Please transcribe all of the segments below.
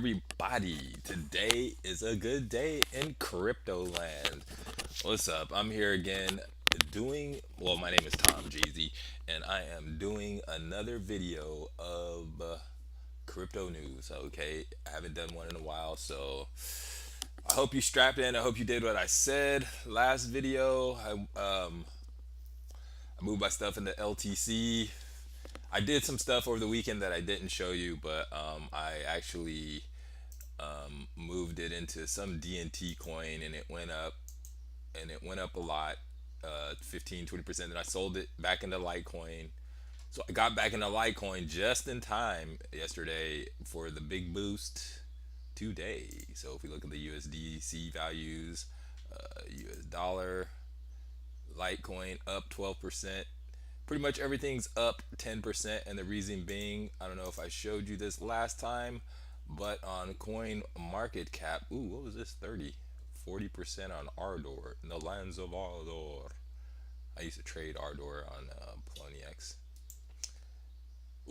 everybody? Today is a good day in crypto land. What's up? I'm here again well, my name is Tom Jeezy, and I am doing another video of crypto news. Okay, I haven't done one in a while, so I hope you strapped in. I hope you did what I said last video. I moved my stuff into LTC. I did some stuff over the weekend that I didn't show you, but I actually moved it into some DNT coin, and it went up a lot, 15 20%. Then I sold it back into Litecoin. So I got back into Litecoin just in time yesterday for the big boost today. So if we look at the USDC values, US dollar, Litecoin up 12%. Pretty much everything's up 10%, and the reason being, I don't know if I showed you this last time, but on coin market cap, ooh, what was this? 40% on Ardor, in the lands of Ardor. I used to trade Ardor on Poloniex.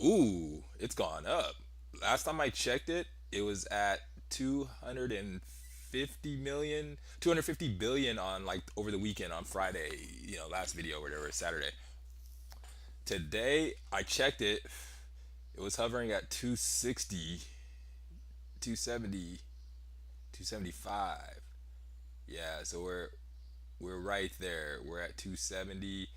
Ooh, it's gone up. Last time I checked it, it was at 250 million, 250 billion on like over the weekend on Friday, last video or whatever, Saturday. Today I checked it, it was hovering at 260, 270, 275. Yeah, so we're right there. We're at 270.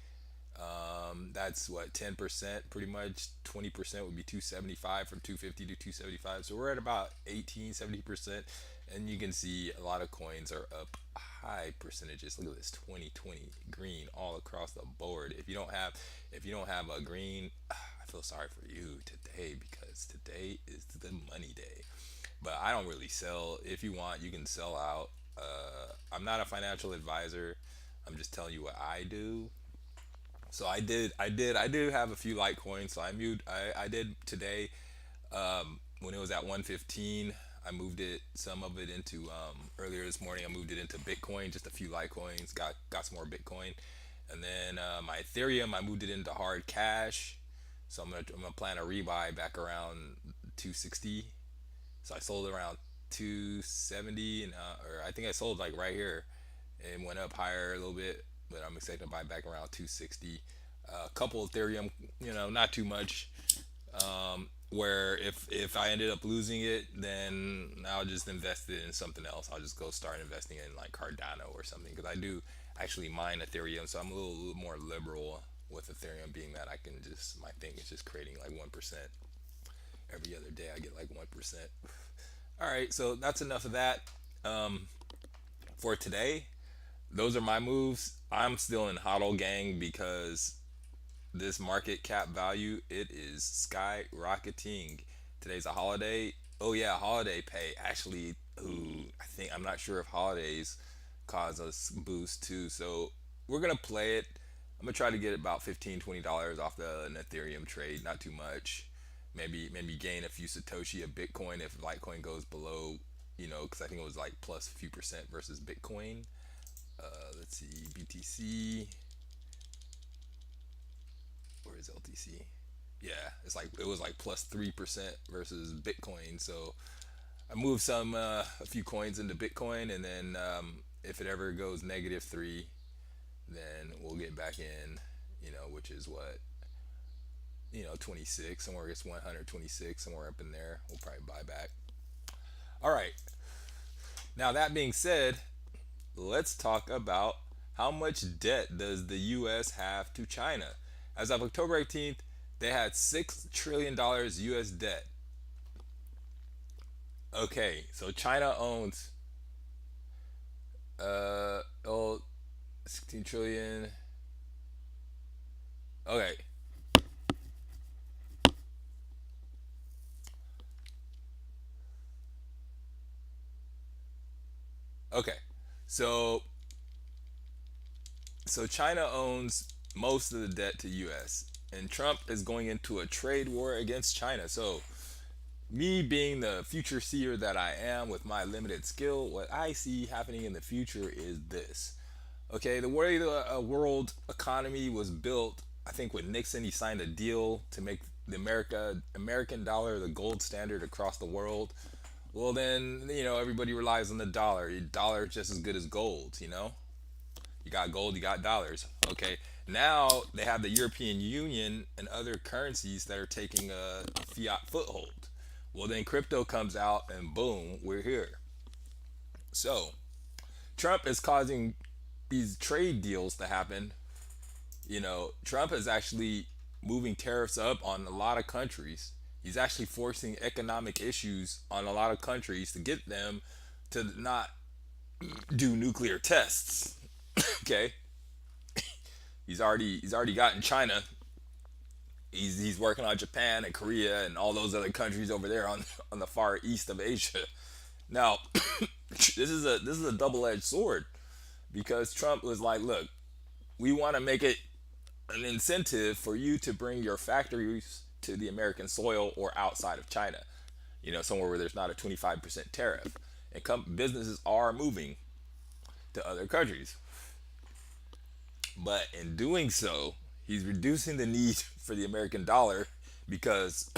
That's what, 10%, pretty much 20% would be 275, from 250 to 275. So we're at about 18, 70%. And you can see a lot of coins are up high percentages. Look at this, 2020 green all across the board. If you don't have a green, I feel sorry for you today, because today is the money day. But I don't really sell. If you want, you can sell out. I'm not a financial advisor. I'm just telling you what I do. So I do have a few Litecoins. So I did today, when it was at 115. I moved some of it into, earlier this morning, I moved it into Bitcoin, just a few Litecoins, got some more Bitcoin. And then my Ethereum, I moved it into hard cash. So I'm gonna plan a rebuy back around 260. So I sold around 270, and or I think I sold like right here. It went up higher a little bit, but I'm expecting to buy back around 260. A couple Ethereum, not too much. Where if I ended up losing it, then I'll just invest it in something else. I'll just go start investing in like Cardano or something, because I do actually mine Ethereum, so I'm a little more liberal with Ethereum, being that I can just, my thing is just creating like 1%. Every other day I get like 1%. All right, so that's enough of that for today. Those are my moves. I'm still in HODL gang, because this market cap value, it is skyrocketing. Today's a holiday. Oh yeah, holiday pay. Actually, I'm not sure if holidays cause us boost too. So we're gonna play it. I'm gonna try to get about $15-20 off an Ethereum trade. Not too much. Maybe gain a few Satoshi of Bitcoin if Litecoin goes below, because I think it was like plus a few percent versus Bitcoin. Let's see, BTC. Where is LTC? Yeah, it was like plus 3% versus Bitcoin. So I moved a few coins into Bitcoin, and then if it ever goes -3, then we'll get back in, which is what, 26, somewhere it's 126, somewhere up in there. We'll probably buy back. All right. Now that being said, let's talk about how much debt does the U.S. have to China. As of October 18th, they had $6 trillion U.S. debt. Okay, so China owns oh, 16 trillion. Okay. Okay. So China owns most of the debt to US, and Trump is going into a trade war against China. So me being the future seer that I am with my limited skill, what I see happening in the future is this. Okay, the way the world economy was built, I think with Nixon, he signed a deal to make the American dollar the gold standard across the world. Well, then, everybody relies on the dollar. Dollar is just as good as gold. You got gold, you got dollars. Okay. Now they have the European Union and other currencies that are taking a fiat foothold. Well, then crypto comes out and boom, we're here. So Trump is causing these trade deals to happen. Trump is actually moving tariffs up on a lot of countries. He's actually forcing economic issues on a lot of countries to get them to not do nuclear tests. Okay, he's already gotten China. He's working on Japan and Korea and all those other countries over there on the far east of Asia. Now, this is a double edged sword because Trump was like, look, we want to make it an incentive for you to bring your factories to the American soil or outside of China, somewhere where there's not a 25% tariff. And businesses are moving to other countries. But in doing so, he's reducing the need for the American dollar because,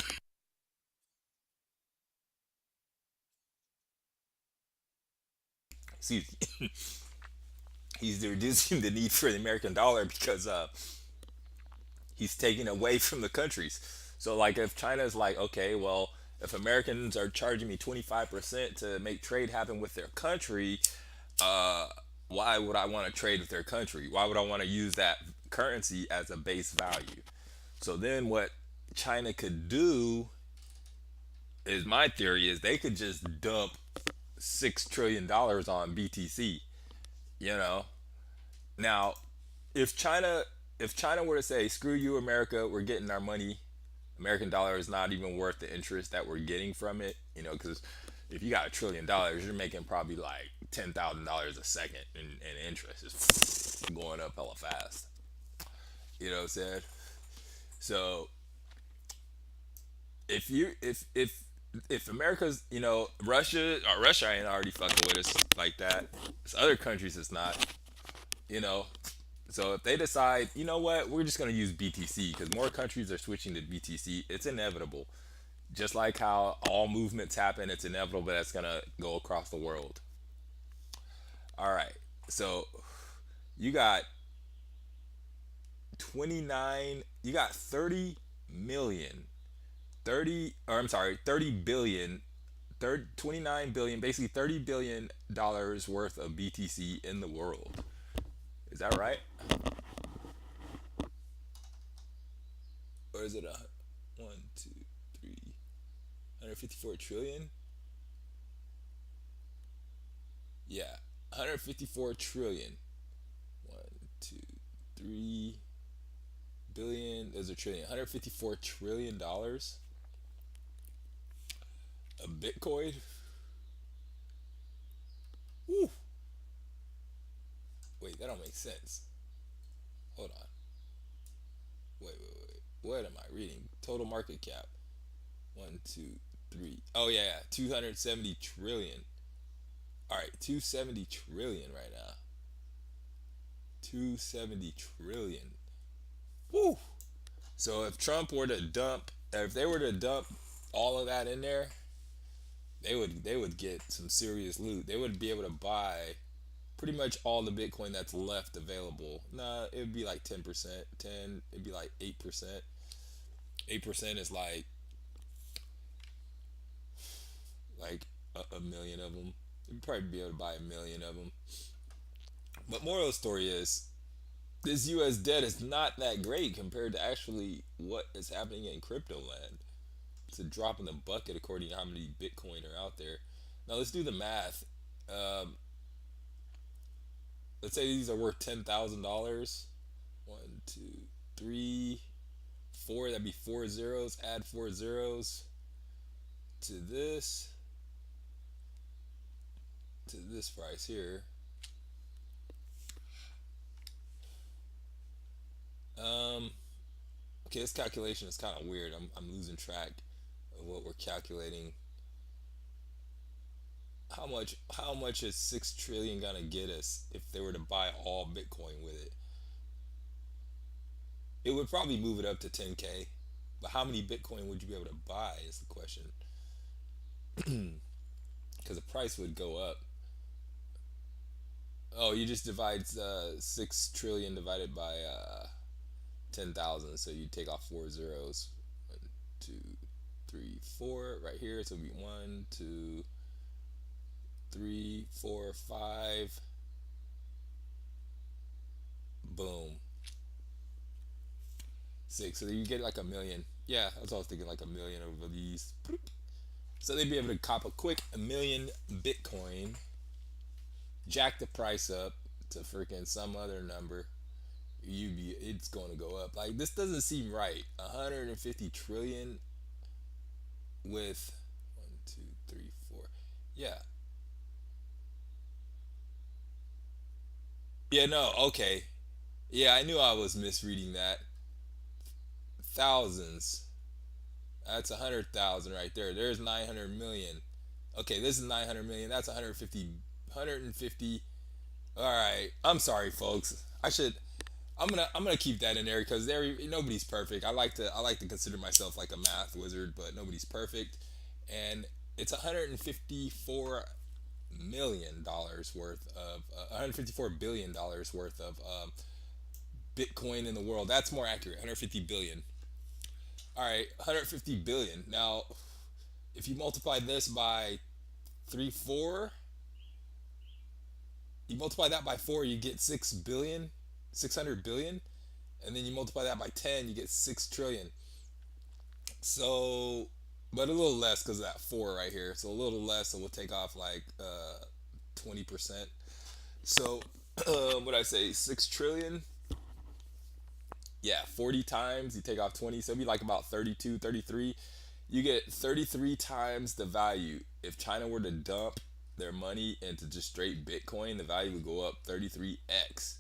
excuse me, he's reducing the need for the American dollar because he's taking away from the countries. So, like, if China's like, okay, well, if Americans are charging me 25% to make trade happen with their country, uh, why would I want to trade with their country? Why would I want to use that currency as a base value? So then what China could do is my theory is they could just dump $6 trillion on BTC. You know. Now, if China if China were to say, "Screw you, America, we're getting our money. American dollar is not even worth the interest that we're getting from it," because if you got $1 trillion, you're making probably like $10,000 a second in interest. It's going up hella fast. You know what I'm saying? So if America's Russia ain't already fucking with us like that. It's other countries it's not. You know, so if they decide, you know what, we're just gonna use BTC because more countries are switching to BTC, it's inevitable. Just like how all movements happen, it's inevitable that's gonna go across the world. All right, so you got 29, you got 30 million, 30, or I'm sorry, 30 billion, 29 billion, basically $30 billion worth of BTC in the world. Is that right? Or is it a one, two, three, 154 trillion? Yeah, 154 trillion. One, two, 3 billion. There's a trillion. $154 trillion of Bitcoin. Woo. Wait, that don't make sense. Hold on. Wait. What am I reading? Total market cap. One, two, three. Oh yeah, 270 trillion. All right, 270 trillion right now. 270 trillion. Woo. So if they were to dump all of that in there, they would get some serious loot. They would be able to buy pretty much all the Bitcoin that's left available. Nah, it would be like 10%. It'd be like 8%. 8% is like a million of them. You'd probably be able to buy a million of them. But moral of the story is this US debt is not that great compared to actually what is happening in crypto land. It's a drop in the bucket according to how many Bitcoin are out there. Now let's do the math. Um, let's say these are worth $10,000. One, two, three, four. That'd be four zeros. Add four zeros to this price here. Um, okay, this calculation is kind of weird. I'm losing track of what we're calculating. How much is 6 trillion gonna get us if they were to buy all Bitcoin with it? It would probably move it up to 10K. But how many Bitcoin would you be able to buy is the question. price would go up. Oh, you just divide 6 trillion divided by 10,000. So you take off four zeros. One, two, three, four right here. So it'll be one, two, three, four, five. Boom. Six. So you get like a million. Yeah, that's what I was thinking, like a million over these. So they'd be able to cop a quick a million Bitcoin, jack the price up to freaking some other number. It's going to go up. Like this doesn't seem right. 150 trillion with one, two, three, four. Yeah. Yeah. No. Okay. Yeah, I knew I was misreading that. Thousands. That's 100,000 right there. There's 900 million. Okay, this is 900 million. That's 150. 150. All right. I'm sorry, folks. I'm gonna keep that in there because nobody's perfect. I like to consider myself like a math wizard, but nobody's perfect. And it's 154 million dollars worth of 154 billion dollars worth of Bitcoin in the world. That's more accurate. 150 billion. All right, 150 billion. Now, if you multiply this by three, four, you multiply that by four, you get 6 billion, 600 billion, and then you multiply that by 10, you get 6 trillion. So, but a little less because of that four right here. So a little less. So we'll take off like 20%. So what I say, 6 trillion. Yeah, 40 times you take off 20, so it'd be like about 32, 33. You get 33 times the value. If China were to dump their money into just straight Bitcoin, the value would go up 33x.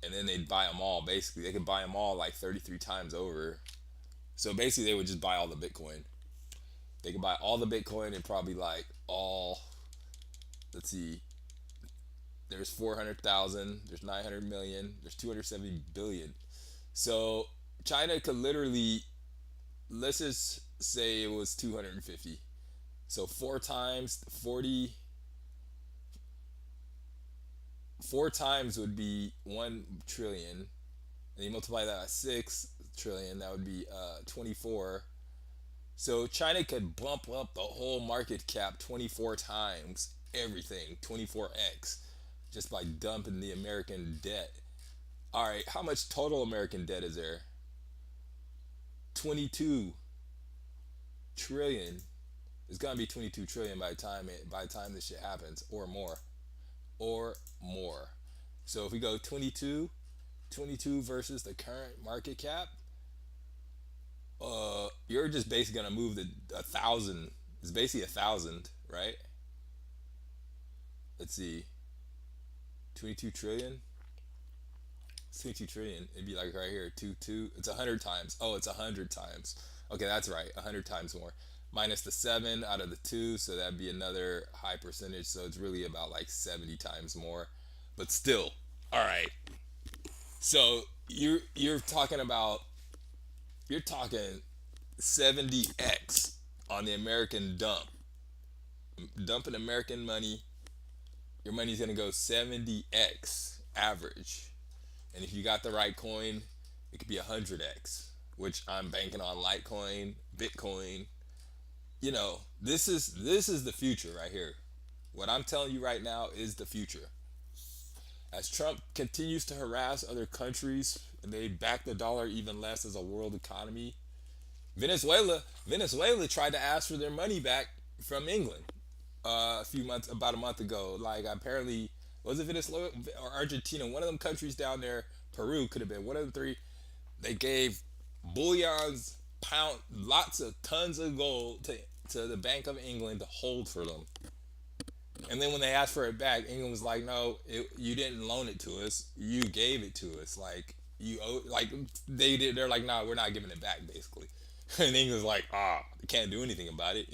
And then they'd buy them all. Basically, they could buy them all like 33 times over. So basically, they would just buy all the Bitcoin. They could buy all the Bitcoin and probably like all. Let's see. There's 400,000. There's 900 million. There's 270 billion. So China could literally, let's just say it was 250. So four times 40. Four times would be 1 trillion. And you multiply that by 6 trillion, that would be 24. So China could bump up the whole market cap 24 times, everything, 24x, just by dumping the American debt. All right, how much total American debt is there? 22 trillion. It's gonna be 22 trillion by the time this shit happens, or more, or more. So if we go 22 versus the current market cap, you're just basically gonna move the 1,000. It's basically 1,000, right? Let's see, 22 trillion. 22 trillion. It'd be like right here, two. It's 100 times. Oh, it's 100 times. Okay, that's right. 100 times more. Minus the seven out of the two, so that'd be another high percentage. So it's really about like 70 times more. But still, all right. So you're talking about you're talking 70x on the American dump. Dumping American money, your money's gonna go 70x average. And if you got the right coin, it could be 100x, which I'm banking on Litecoin, Bitcoin. This is the future right here. What I'm telling you right now is the future. As Trump continues to harass other countries and they back the dollar even less as a world economy, Venezuela tried to ask for their money back from England about a month ago. Like apparently, was it Venezuela or Argentina? One of them countries down there, Peru could have been one of the three. They gave bullions, lots of tons of gold to the Bank of England to hold for them. And then when they asked for it back, England was like, "No, you didn't loan it to us. You gave it to us. Like you owe, like they did. They're like, no, we're not giving it back, basically." And England's like, they can't do anything about it.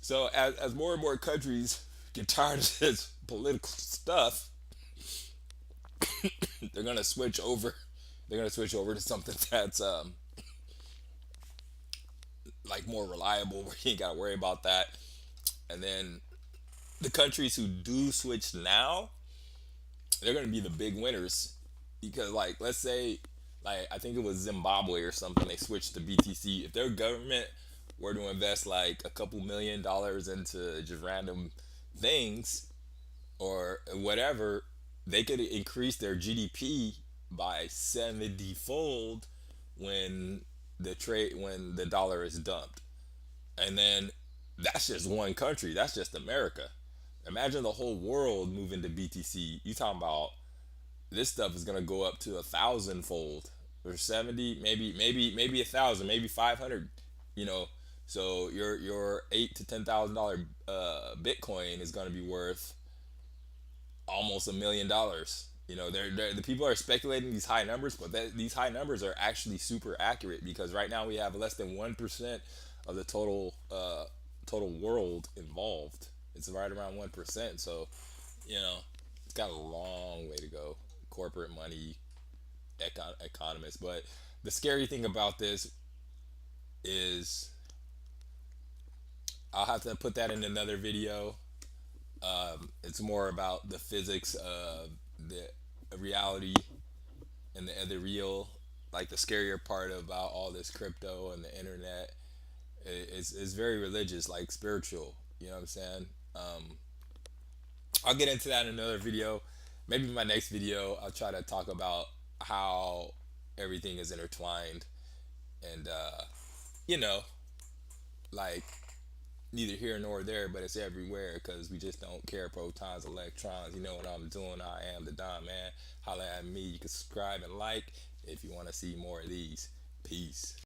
So as more and more countries get tired of this political stuff, they're gonna switch over. They're gonna switch over to something that's like more reliable, where you ain't gotta worry about that. And then the countries who do switch now, they're going to be the big winners because, like, let's say, like, I think it was Zimbabwe or something, they switched to BTC. If their government were to invest like a couple $1 million into just random things or whatever, they could increase their GDP by 70 fold when when the dollar is dumped. And then that's just one country. That's just America. Imagine the whole world moving to BTC. You talking about this stuff is gonna go up to 1,000 fold or 70, maybe 1,000, maybe 500. You know, so your $8 to $10,000 Bitcoin is gonna be worth almost $1 million. You know, the people are speculating these high numbers, but these high numbers are actually super accurate because right now we have less than 1% of the total world involved. It's right around 1%. So, you know, it's got a long way to go. Corporate money, economists. But the scary thing about this is I'll have to put that in another video. It's more about the physics of the reality and the other real, like the scarier part about all this crypto and the internet is very religious, like spiritual. You know what I'm saying? I'll get into that in another video. Maybe in my next video, I'll try to talk about how everything is intertwined and, you know, like neither here nor there, but it's everywhere because we just don't care. Protons, electrons, you know what I'm doing. I am the Don Man. Holla at me. You can subscribe and like if you want to see more of these. Peace.